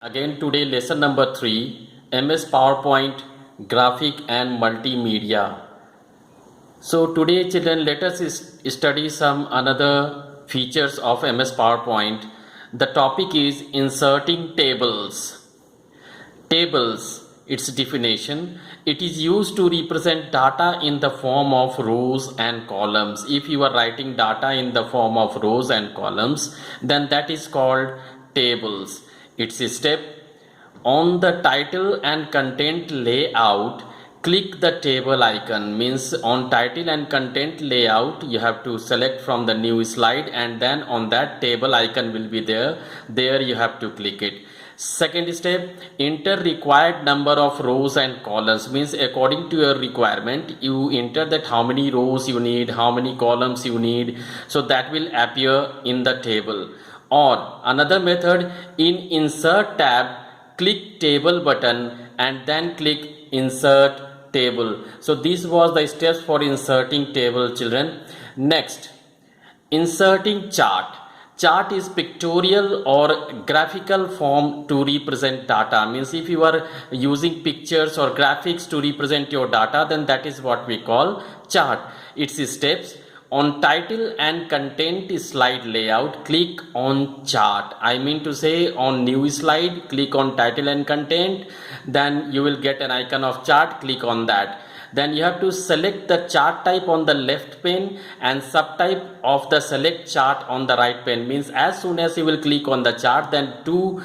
Again today lesson number 3, MS PowerPoint graphic and multimedia. So today children, let us study some another features of MS PowerPoint. The topic is inserting tables. Tables, its definition: it is used to represent data in the form of rows and columns. If you are writing data in the form of rows and columns, then that is called tables. Its step: on the title and content layout, click the table icon. Means on title and content layout, you have to select from the new slide, and then on that table icon will be there you have to click it. Second step: enter required number of rows and columns. Means according to your requirement, you enter that how many rows you need, how many columns you need, so that will appear in the table. Or another method, in insert tab, click table button and then click insert table. So this was the steps for inserting table, children. Next, inserting chart. Chart is pictorial or graphical form to represent data. Means if you are using pictures or graphics to represent your data, then that is what we call chart. Its steps: on title and content slide layout, click on chart. I mean to say, on new slide, click on title and content, then you will get an icon of chart, click on that. Then you have to select the chart type on the left pane and subtype of the select chart on the right pane. Means as soon as you will click on the chart, then two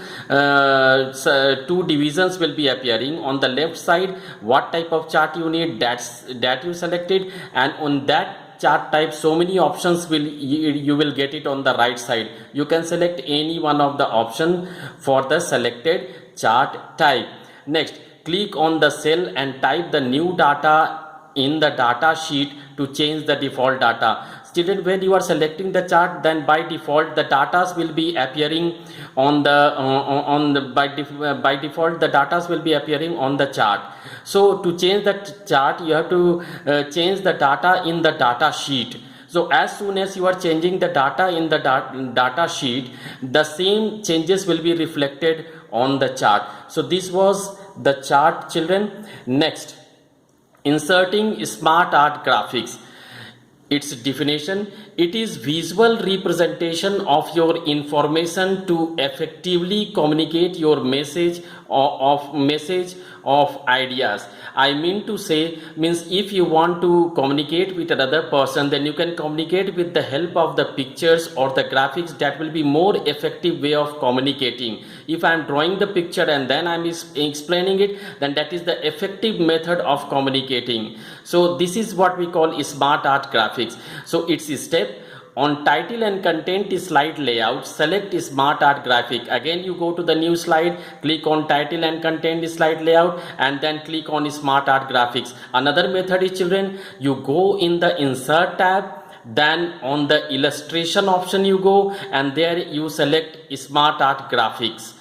divisions will be appearing. On the left side, what type of chart you need, that you selected, and on that chart type, so many options you will get it on the right side. You can select any one of the option for the selected chart type. Next, click on the cell and type the new data in the data sheet to change the default data. Student, when you are selecting the chart, then by default the datas will be appearing on the by default the datas will be appearing on the chart. So to change the chart, you have to change the data in the data sheet. So as soon as you are changing the data in the data sheet, the same changes will be reflected on the chart. So this was the chart, children. Next, inserting smart art graphics. Its definition: it is visual representation of your information to effectively communicate your message of ideas. I mean to say, means if you want to communicate with another person, then you can communicate with the help of the pictures or the graphics. That will be more effective way of communicating. If I am drawing the picture and then I am explaining it, then that is the effective method of communicating. So this is what we call smart art graphics. So it's a step: on title and content slide layout, select smart art graphic. Again you go to the new slide, click on title and content slide layout, and then click on smart art graphics. Another method is, children, you go in the insert tab, then on the illustration option you go, and there you select smart art graphics.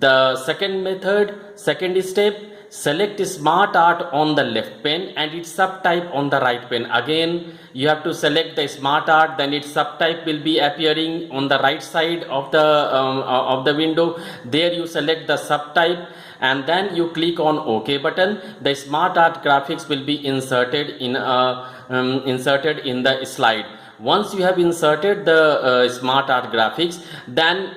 The second method, second step, select smart art on the left pane and its subtype on the right pane. Again you have to select the smart art, then its subtype will be appearing on the right side of the window. There you select the subtype and then you click on OK button. The smart art graphics will be inserted in the slide. Once you have inserted the smart art graphics, then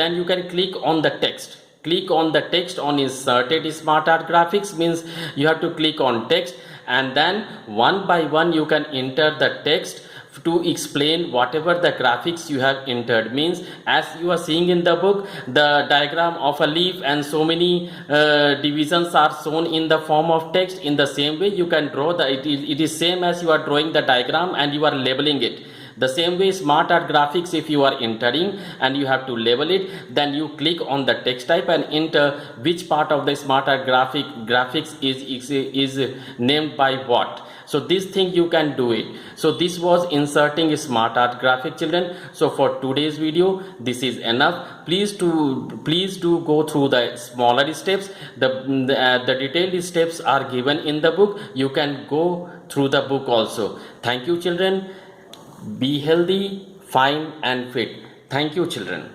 then you can click on the text. Click on the text on inserted smart art graphics. Means you have to click on text, and then one by one you can enter the text to explain whatever the graphics you have entered. Means as you are seeing in the book, the diagram of a leaf and so many divisions are shown in the form of text. In the same way you can draw it is same as you are drawing the diagram and you are labeling it. The same way smart art graphics, if you are entering and you have to label it, then you click on the text type and enter which part of the smart art graphics is named by what. So this thing you can do it. So this was inserting smart art graphic, children. So for today's video, this is enough. Please do go through the smaller steps. The detailed steps are given in the book. You can go through the book also. Thank you, children. Be healthy, fine and fit. Thank you, children.